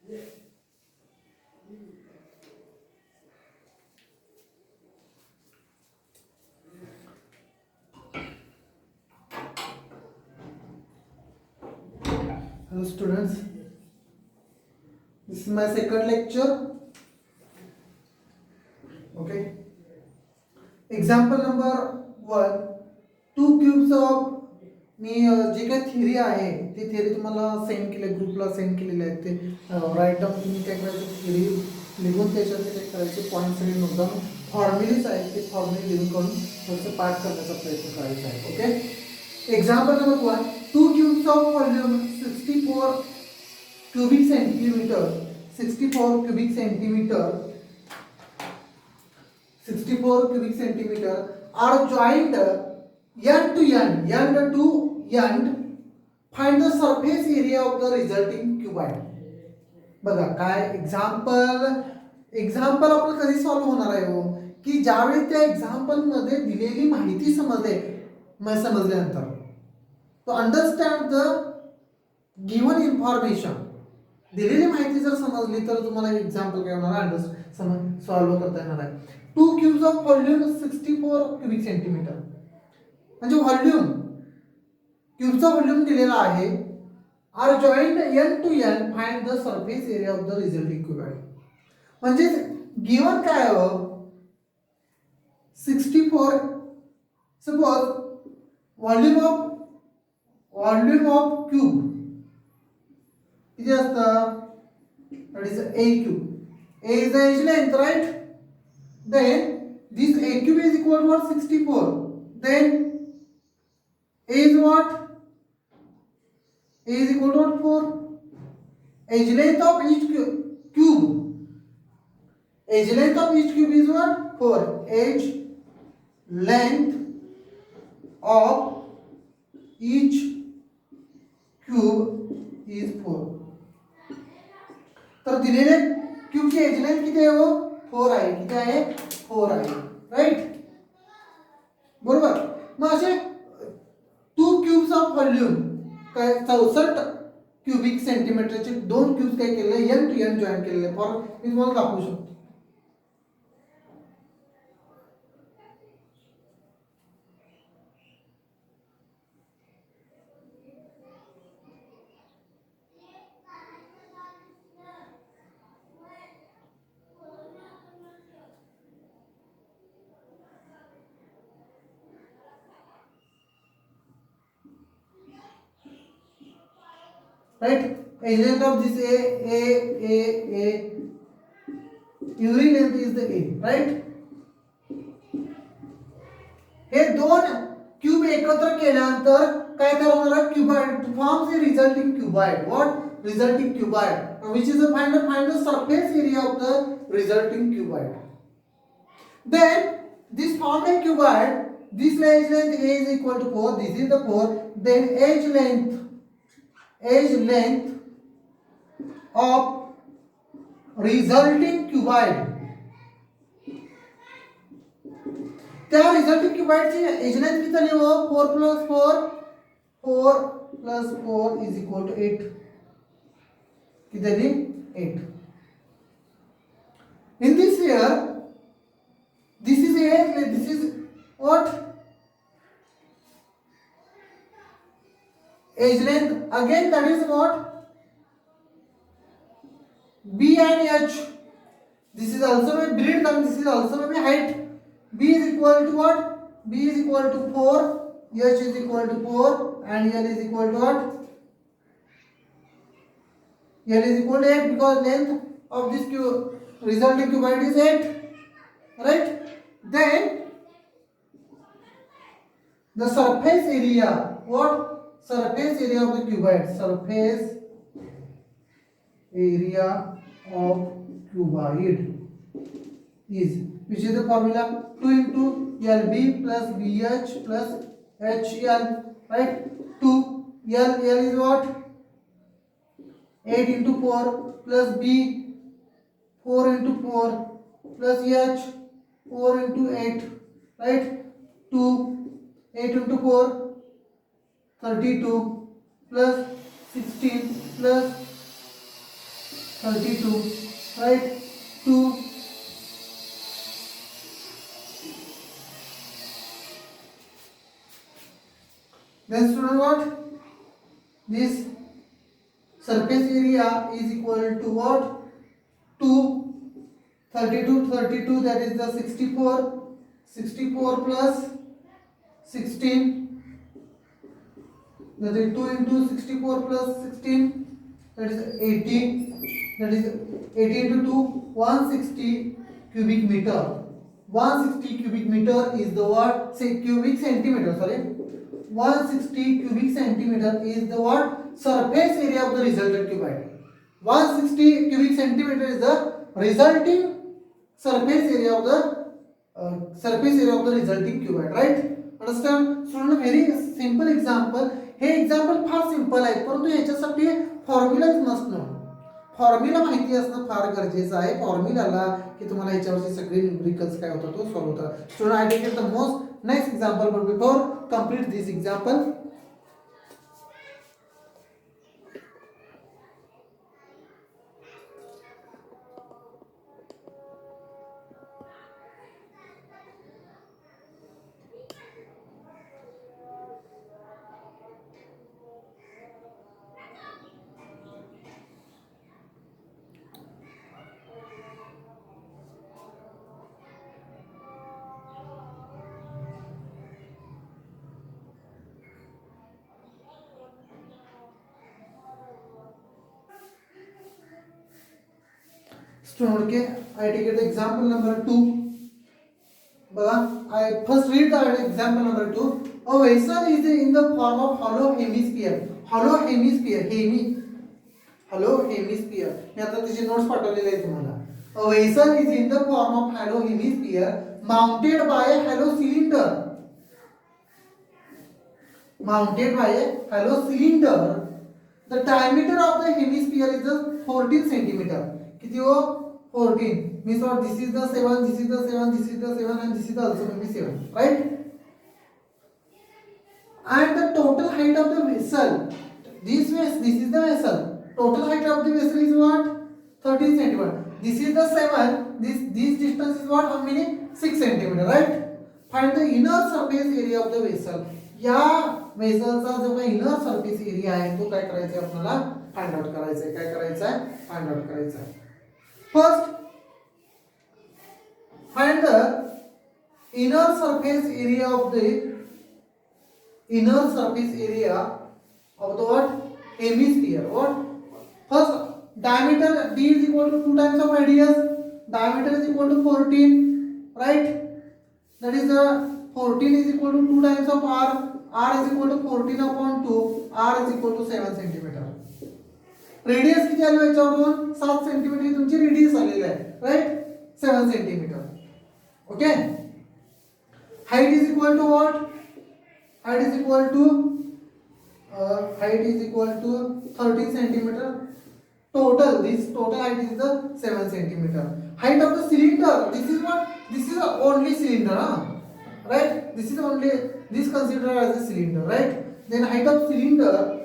Hello students, this is my second lecture. Okay. Example number 1. Two cubes of मी जे काही theory आहे ती theory तुम्हाला send केली, ग्रुपला सेंड केलेली आहे. ते राईट डाऊन तुम्ही काय करायचं, थिअरी लिहून त्याच्यात काय करायचे पॉईंट्स आणि नोट डाऊन फॉर्म्युलीज आहेत ते फॉर्म्युले लिहून करून थोडंसं पाठ करण्याचा प्रयत्न करायचा आहे. Okay. Example number 1. To cubes of volume 64 cubic centimeter 64 cubic centimeter 64 cubic centimeter are joined end to end. Find the surface area of the resulting cuboid. बघा काय एक्झाम्पल आपलं कधी सॉल्व्ह होणार आहे हो, की ज्यावेळी त्या एक्झाम्पल मध्ये दिलेली माहिती समजल्यानंतर तो अंडरस्टँड द गिव्हन इन्फॉर्मेशन. दिलेली माहिती जर समजली तर तुम्हाला एक्झाम्पल काय होणार, सॉल्व्ह करता येणार आहे. Two cubes of volume 64 cubic centimetre म्हणजे व्हॉल्यूम, क्यूबचा व्हॉल्यूम दिलेला आहे. Are joined end to end, find the surface area of the resulting cuboid. म्हणजे गिव्हन काय हो, 64. सपोज व्हॉल्यूम ऑफ क्यूब किती असतं, that is a cube. A is the edge length, right? Then this a cube is equal to what, 64. Then a is what, a is equal to what, 4. Edge length of each cube, edge length of each cube is what, 4. Edge length of each cube is 4. तर दिलेले क्यूबची as length किती आहे हो, 4 आहे. किती आहे, 4 आहे. Right, बरोबर. मग असे टू क्यूब्स ऑफ व्हॉल्यूम काय 64 क्युबिक सेंटीमीटरचे दोन क्यूब्स काय केलेले, एन टू एन जॉईन केलेले. फॉर मी तुम्हाला दाखवू शकतो. Right, edge length of this a every length is the a, right. हे दोन क्यूब एकत्र केल्यानंतर काय तयार होणार, cuboid forms a resulting cuboid. What resulting cuboid, which is find the surface area of the resulting cuboid. Then this formed a cuboid. This edge length a is equal to 4. This is the 4. Then edge length of resulting cuboid. त्या resulting क्युबॉइडची as length किती झाली हो, 4 + 4 + 4 is equal to 8. किती झाली, 8. In this here, this is a, this is what, edge length. Again that is what, b and h. This is also my breadth and this is also my height. b is equal to what, b is equal to 4, h is equal to 4 and l is equal to what, l is equal to 8 because length of this resulting cuboid is 8, right. Then the surface area, what, surface area of the cuboid, surface area of cuboid is, which is the formula, 2 into lb plus bh plus hl, right. 2 l is what, 8 into 4 plus b 4 into 4 plus h 4 into 8, right. 2 8 into 4 32 plus 16 plus 32, right? 2. Then student what? This surface area is equal to what? 2. 32, 32, that is the 64. 64 plus 16, that is 2 into 64 plus 16, that is 80, that is 80 into 2, 160 cubic meter. 160 cubic meter is the what? Say cubic centimeter, sorry. 160 cubic centimeter is the what? Surface area of the resultant cuboid. 160 cubic centimeter is the resulting surface area of the resulting cuboid, right? Understand? Student, very simple example. Hey example far simple आहे, परंतु याच्यासाठी फॉर्म्युलाच नसणं, formula माहिती असणं फार गरजेचं आहे. फॉर्म्युलाला की तुम्हाला याच्यावरची सगळी न्यूमेरिकल्स काय होतं तो सॉल्व्ह होतं. Student, I take the most next example, but before complete this example, Student, okay, I take the example number 2. बघा, I first read the example number 2. A vessel is in the form of hollow hemisphere. Hollow hemisphere, hollow hemisphere. मी आता त्याचे notes पाठवलेले आहेत तुम्हाला. A vessel is in the form of hollow hemisphere mounted by a hollow cylinder. Mounted by a hollow cylinder. The diameter of the hemisphere is 14 centimeter. किती हो? 14. Means what? This is the 7, this is the 7, this is the 7, and this is also maybe 7, right? And the total height of the vessel, this is the vessel. Total height of the vessel is what? 13 centimeter. This is the 7. This distance is what? How many? 6 centimeter, right? Find the inner surface area of the vessel. या वेसलचा जो काही inner surface area आहे तो काय करायचा आहे आपल्याला? Find out करायचा आहे. काय करायचं आहे? फाइंड आउट करायचं आहे. First, find the inner surface area of the what? Hemisphere. What? First, diameter d is equal to 2 times of radius. Diameter is equal to 14, right? That is the 14 is equal to 2 times of r. R is equal to 14 upon 2. R is equal to 7 centimeter. Radius किती आली याच्यावरून? 7 centimetre ही तुमची radius आलेली आहे, right? 7 centimetre. Okay. Height is equal to what? Height is equal to 13 centimetre. Total height is the 7 centimeter. Height of the cylinder, this is what? This is only cylinder, right? This considered as a cylinder, right? Then height of cylinder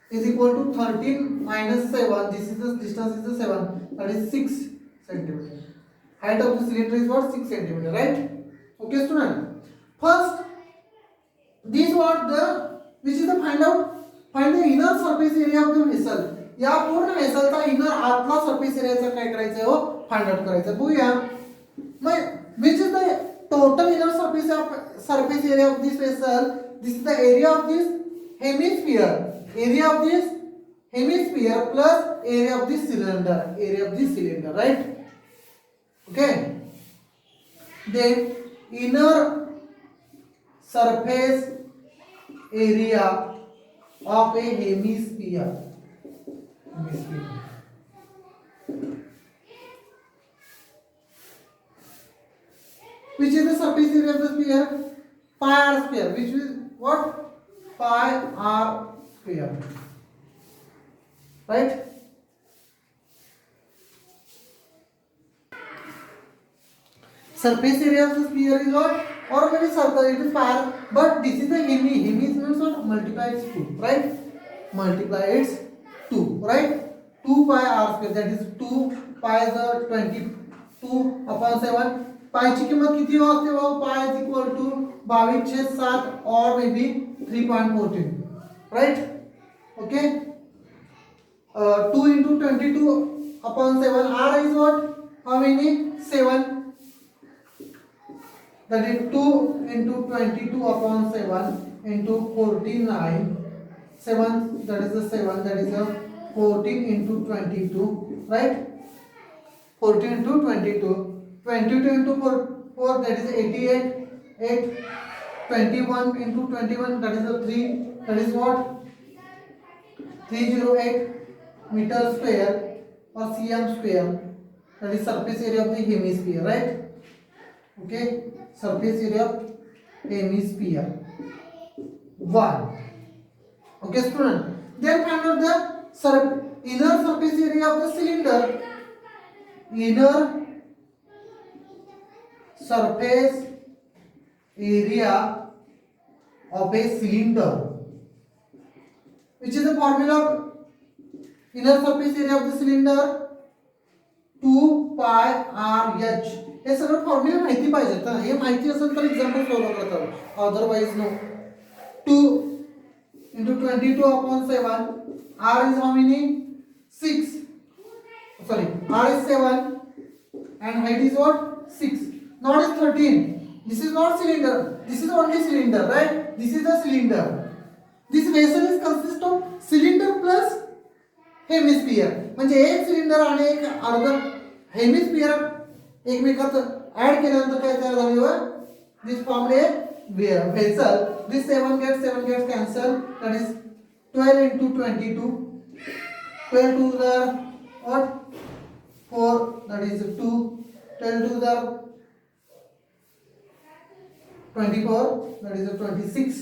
is equal to 13 minus 7. This is the distance is the 7, that is 6 centimeter. Height of the cylinder is what? 6 centimeter, right? Okay, student. First, this what which is the find the inner surface area of the vessel. या पूर्ण वेसलचा inner आतला surface एरियाचा काय करायचं आहे हो? Find out करायचं. बघूया मग which is the total inner surface area of this vessel. This is the area of this hemisphere. Area of this hemisphere plus area of this cylinder, right? Okay. Then inner surface area of a hemisphere. Which is the surface area of the sphere? Pi r square. Which is what? Pi r square. Right? Surface area of the sphere is what? Or maybe circle, it is fire, but this is the hemi. Hemi means what? Multiply its 2, right? Multiply its 2, right? 2 pi r square, that is 2 pi the 22 upon 7. पाई ची किंमत किती असते बाबा? Pi is equal to 22/7 or maybe 3.14, right? Okay. 2 into 22 upon 7, r is what? How many? 7. That is 2 into 22 upon 7 into 49. 7, that is the 7, that is the 14 into 22, right? 14 into 22. 22 into 4, that is 88. 8. 21 into 21, that is the 3, that is what? 308 meter square or cm square. That is surface area of the hemisphere, right? Okay, surface area of hemisphere 1. Okay, student. Then find out the inner surface area of the cylinder. Inner surface area of a cylinder. Which is the formula of inner surface area of the cylinder? 2 pi r h. हे सगळं formula माहिती पाहिजे. तर हे माहिती असेल तर example solve करता, otherwise no. 2 into 22 upon 7, r is how many? 6. Sorry, r is 7 and height is what? 6. Not is 13. This is not cylinder. This is only cylinder, right? This is the cylinder. This vessel is consist of cylinder plus hemisphere. म्हणजे एक cylinder आणि एक अर्ध hemisphere एकमेकात add केल्यानंतर काय तयार झालं? This formed A vessel. This 7 gets cancelled. That is 12 into 22. 12 to the what? 4. That is 2. 12 to the 24. That is 26.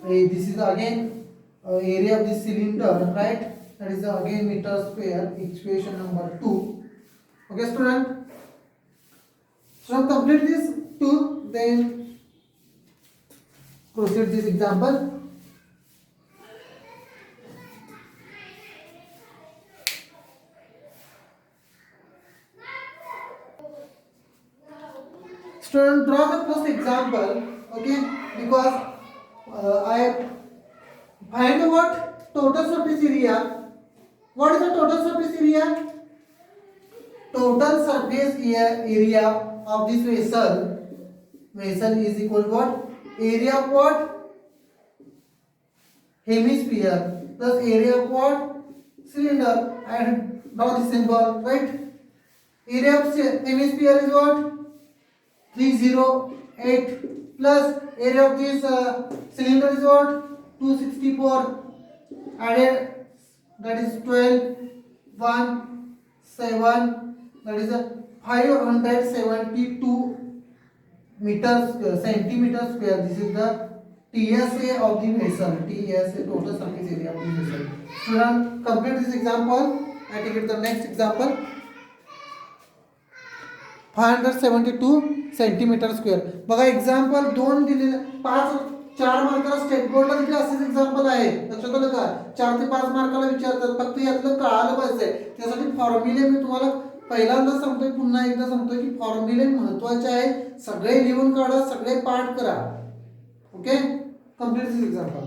This is again area of the cylinder, right? That is again meter square. Equation number 2. Okay, student. So complete this 2, then proceed this example. Student, draw the first example, okay? Because I find what? Total surface area. What is the total surface area? Total surface area of this vessel is equal to what? Area of what? Hemisphere plus area of what? Cylinder. And draw the symbol, right? Area of hemisphere is what? 308 plus area of this cylinder is what? 264. Added, that is 12, 1, 7, that is 572 meters centimeter square. This is the TSA of the vessel. TSA, total surface area of the vessel. Student, complete this example. I take it the next example. 572 centimetre square. बघा example 2 दिलेले, 4 मार्काला state बोर्डला देखील असेच example आहे. लक्षात आलं का? 4 ते 5 मार्काला विचारतात. फक्त यातलं कळालं पाहिजे. त्यासाठी फॉर्म्युले मी तुम्हाला पहिल्यांदा सांगतोय, पुन्हा एकदा सांगतोय की फॉर्म्युले महत्त्वाचे आहेत. सगळे लिहून काढा, सगळे पाठ करा. Okay, complete this example.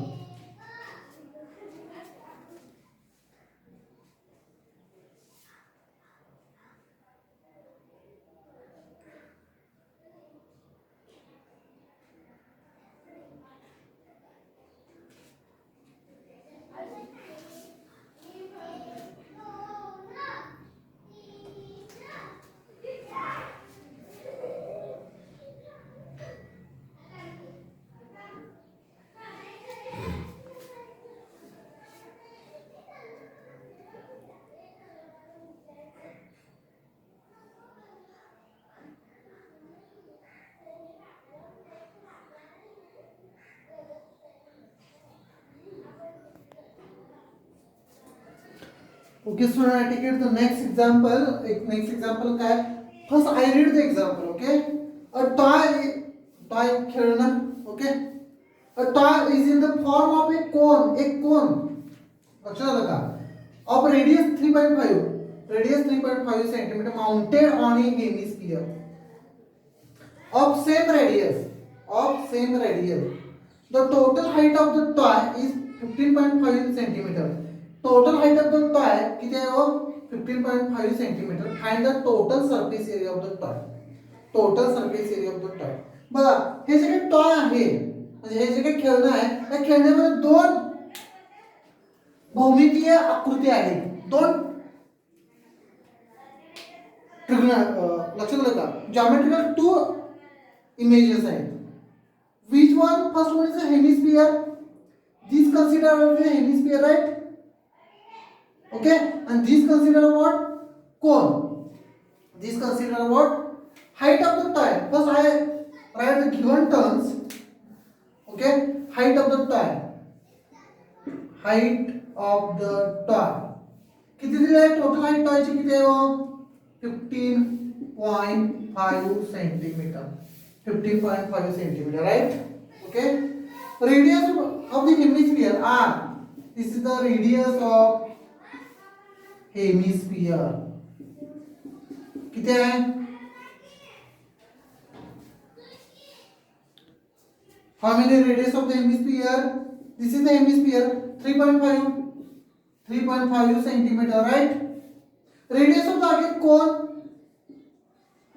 Okay, student, I take it the next example. Next example काय? First, I read the example. Okay, a toy खेळणं. Okay, a toy is in the form of a cone. एक cone. लक्षात आलं का? Of radius 3.5. Radius 3.5 centimeter mounted on a hemisphere. Of same radius. Of same radius. The total height of the toy is 15.5 centimeter. Total height of the toy किती आहे हो? 15.5 centimeter. Find the total surface area of the toy. Total surface area of the toy. बघा हे जे काही toy आहे म्हणजे हे जे काही खेळणं आहे त्या खेळण्यामध्ये दोन भौमितीय आकृती आहेत. दोन लक्षात आलं का? जॉमेट्रिकल टू images आहेत. Which one? First one is a hemisphere. This consider as a hemisphere, right? Okay, and this consider what? Cone. This consider what? Height of the toy. First I write the given terms. Okay, height of the toy. Height of the toy. किती दिले आहे? Total height toy ची किती आहे हो? 15.5 centimeter. 15.5 centimeter, right? Okay. Radius of the hemisphere R. This is the radius of hemisphere. किती आहे? How many radius of the hemisphere? This is the hemisphere. 3.5 centimeter, right? Radius of the cone.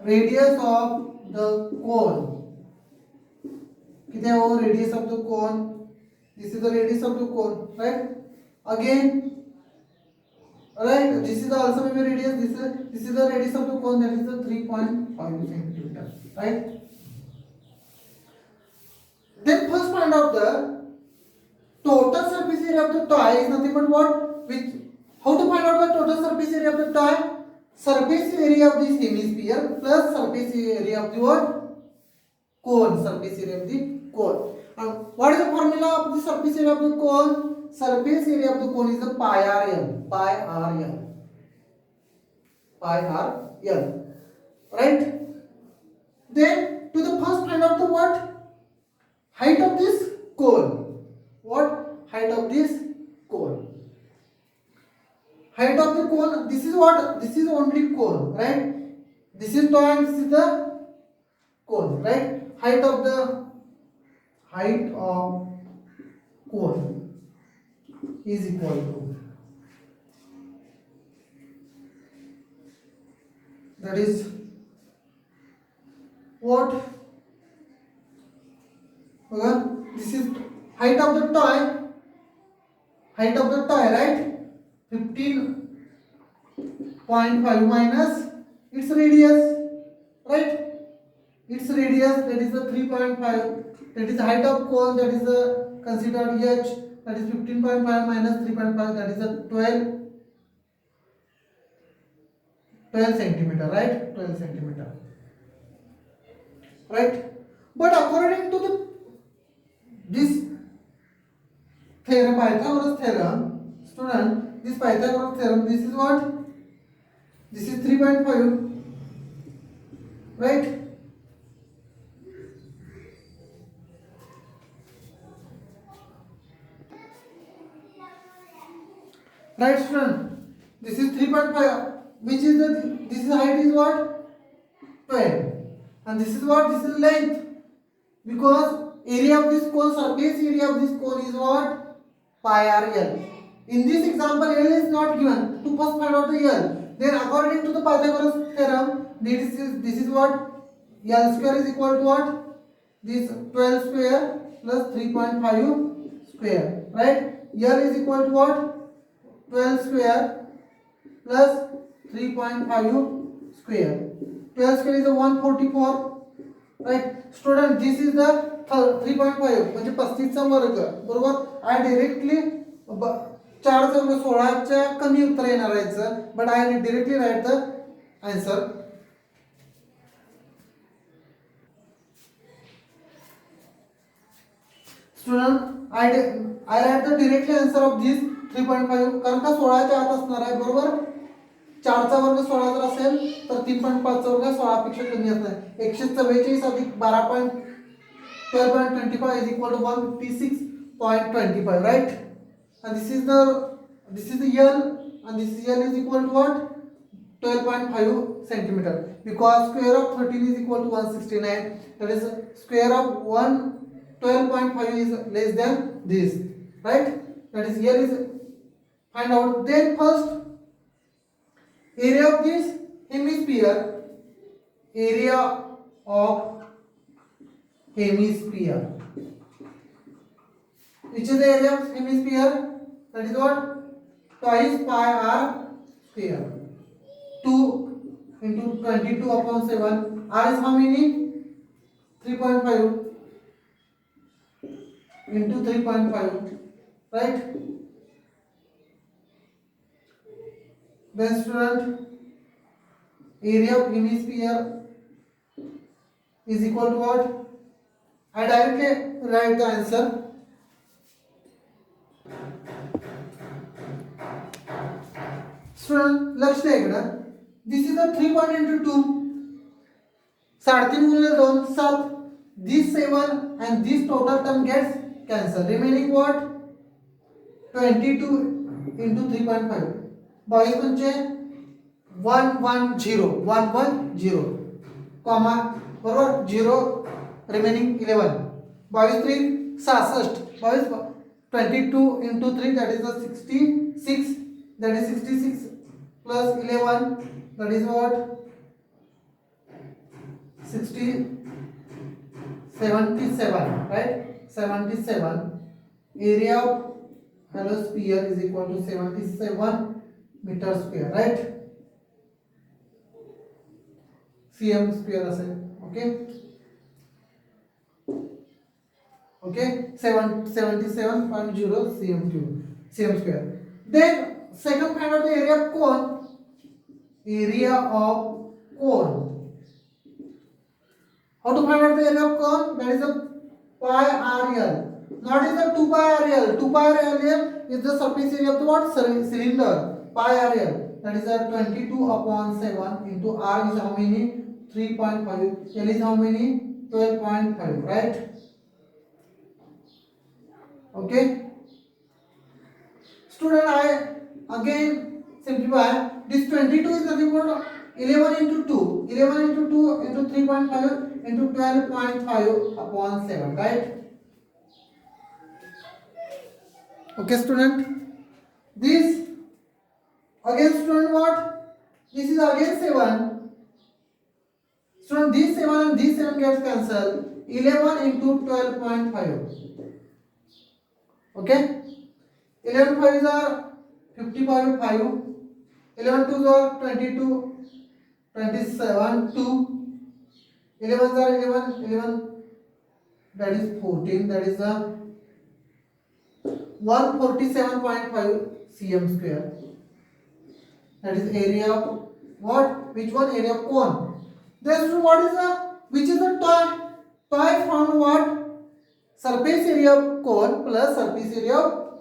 Radius of the cone. किती आहे हो? Radius of the cone. This is the radius of the cone, right? Again, right? This is the also maybe radius. This is the radius of the cone. That is the 3.5 centimeter, right? Then first find out the total surface area of the toy is nothing but what? Which? How to find out the total surface area of the toy? Surface area of this hemisphere plus surface area of the what? Cone. Surface area of the cone. And what is the formula of the surface area of the cone? Surface area of the cone is the pi r l. Pi r l. Pi r l. Right? Then to the first find out the what? Height of this cone. What? Height of this cone. Height of the cone, this is what? This is only cone, right? This is toy and this is the cone, right? Height of cone is equal to, that is what? Okay. This is height of the toy, right? 15.5 minus its radius, right? Its radius, that is the 3.5. That is the height of cone, that is the considered h. That is 15.5 minus 3.5. That is the 12 centimeter, right? 12 centimeter, right? But according to this theorem, Pythagoras theorem, student, this Pythagoras theorem, this is what? This is 3.5, right? Right, student? This is 3.5, which is this is height is what? 12. And this is what? This is length. Because area of this cone, surface area of this cone is what? Pi r l. In this example, L is not given. To first find out the L. Then according to the Pythagoras theorem, this is what? L square is equal to what? This 12 square plus 3.5 square. Right? L is equal to what? 12 square plus 3.5 square. 12 square is a 144. Right? Student, this is the 3.5 म्हणजे 35 चा वर्ग. बरोबर? I directly 4 चा वर्ग 16 च्या कमी उत्तर येणार आहे, but I directly write the answer. Student, I write the directly answer of this 3.5 कारण का 16च्या आत असणार आहे बरोबर. 4चा वर्ग 16 जर असेल तर 3.5 चा वर्ग 16 पेक्षा कमी असणार आहे. 144 अधिक 12.25 is equal to 156.25, right? And this is the L, and this is L is equal to what? 12.5 centimeter, because square of 13 is equal to 169. That is square of 12.5 is less than this, right? That is L is find out. Then first area of this hemisphere, area of hemisphere, which is the area of hemisphere? That is what? Twice pi r square. 2 into 22 upon 7. R is how many? 3.5 into 3.5, right? Then student, area of hemisphere is equal to what? I directly write the answer. Student, लक्ष द्या इकडं. This is the 3 point into 2. 3.5 गुणिले 2 7. This 7 and this total term gets cancelled. Remaining what? 22 into 3.5. 22 म्हणजे 110 comma बरोबर 0 remaining 11. 22 3 66. 22 into 3 that is the 66. That is 66 plus 11, that is what? 77, right? 77. Area of hollow sphere is equal to 77 meter square, right? cm square असेल. Okay, 77.0 cm square. Then second, find out the area of cone. Area of cone. How to find out the area of cone? That is a pi RL. Not is the 2 pi RL. 2 pi RL is the surface area of the what? Cylinder. Pi RL. That is a 22 upon 7 into R is how many? 3.5. L is how many? 12.5. Right? Okay. Student, I again simplify. This 22 is nothing but 11 into 2. 11 into 2 into 3.5 into 12.5 upon 7, right? Okay, student. This again, student, what? This is again 7. Student, this 7 and this 7 gets cancelled. 11 into 12.5. Okay. 11 5s are 55. 11 2s are 22. 27 2. 11s are 11. That is 14. That is the 147.5 cm square. That is area of what? Which one? Area of cone. Then what is the? Which is the toy? Toy found what? Surface area of cone plus surface area of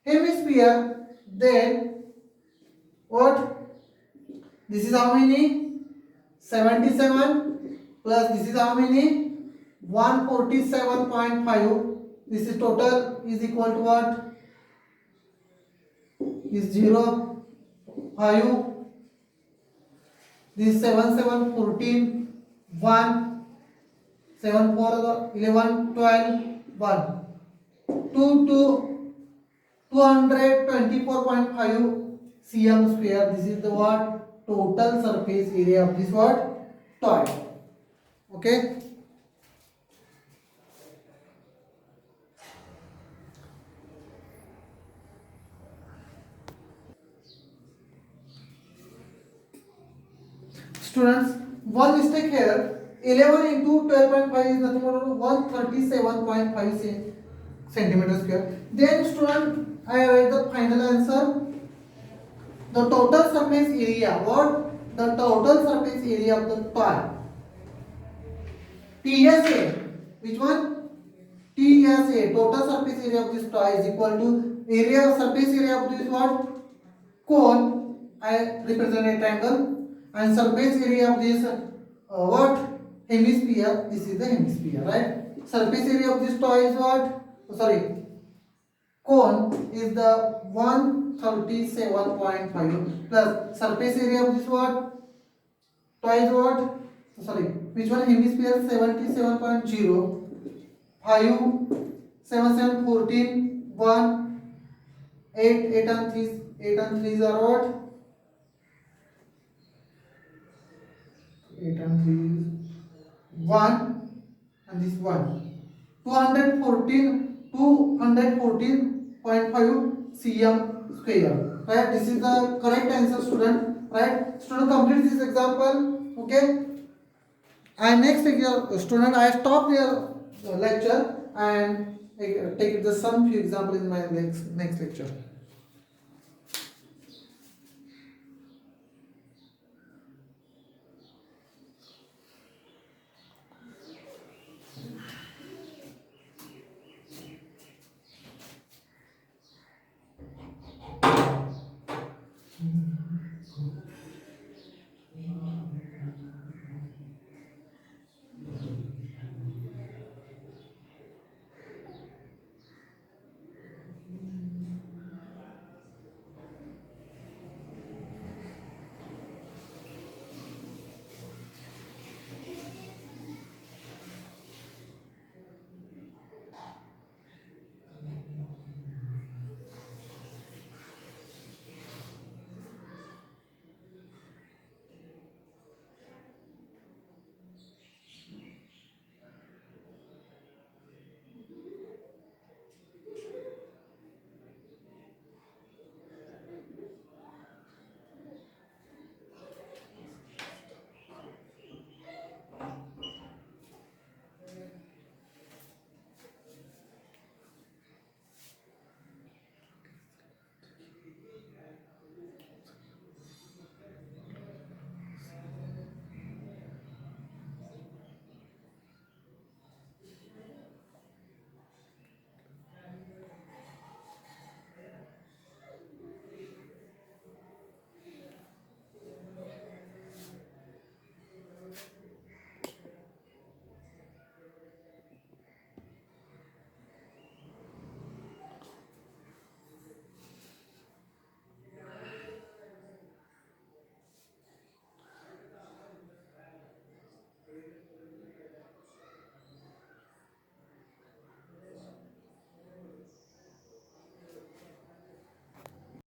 hemisphere. Then what? This is how many? 77 plus this is how many? 147.5. This is total is equal to what? Is 0 5. This 7 7 14 1 7 4 11 12 1 2 2 224.5 cm square. This is the what? Total surface area of this what? Toy. Okay. Students, one mistake here. 11 into 12.5 is nothing but 137.5 centimeter square. Then student, I write the final answer. The total surface area. What? The total surface area of the toy. TSA. Which one? TSA. Total surface area of this toy is equal to area, surface area of this what? Cone. I represent a triangle, and surface area of this what? Hemisphere. This is the hemisphere, right? Surface area of this toy is what? Sorry, cone is the 137.5 plus surface area of this what? Toy is what? Sorry, which one? Hemisphere 77.0, 5, 7, 7, 14, 1, 8, 8 and 3, 8 and 3s are what? 8 and 3 is 1, and this 1. 214.5 cm square. Right? This is the correct answer, student. Right? Student, complete this example. Okay. And next student, I stop your lecture and take the some few example in my next lecture.